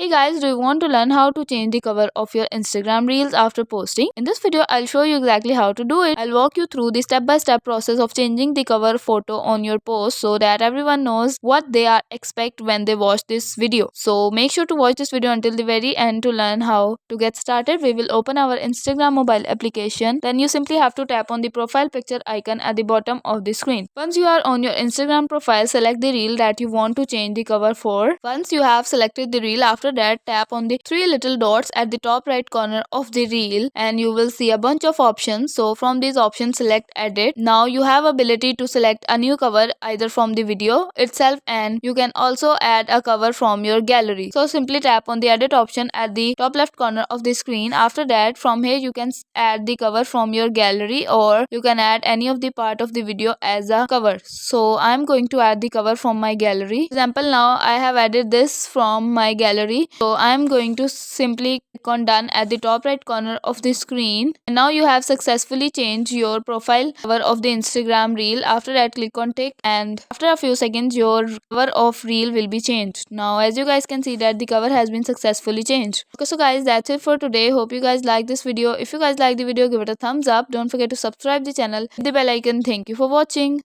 Hey guys, do you want to learn how to change the cover of your Instagram reels after posting? In this video, I'll show you exactly how to do it. I'll walk you through the step-by-step process of changing the cover photo on your post so that everyone knows what they are expect when they watch this video. So make sure to watch this video until the very end to learn how to get started. We will open our Instagram mobile application. Then you simply have to tap on the profile picture icon at the bottom of the screen. Once you are on your Instagram profile, select the reel that you want to change the cover for. Once you have selected the reel, after that tap on the three little dots at the top right corner of the reel and you will see a bunch of options. So from these options select edit. Now you have ability to select a new cover either from the video itself, and you can also add a cover from your gallery. So simply tap on the edit option at the top left corner of the screen. After that, from here you can add the cover from your gallery, or you can add any of the part of the video as a cover. So I'm going to add the cover from my gallery. For example, now I have added this from my gallery. So I'm going to simply click on done at the top right corner of the screen. And now you have successfully changed your profile cover of the Instagram reel. After that, click on tick, and after a few seconds your cover of reel will be changed. Now as you guys can see that the cover has been successfully changed. Okay, so guys, that's it for today. Hope you guys like this video. If you guys like the video, give it a thumbs up. Don't forget to subscribe the channel, hit the bell icon. Thank you for watching.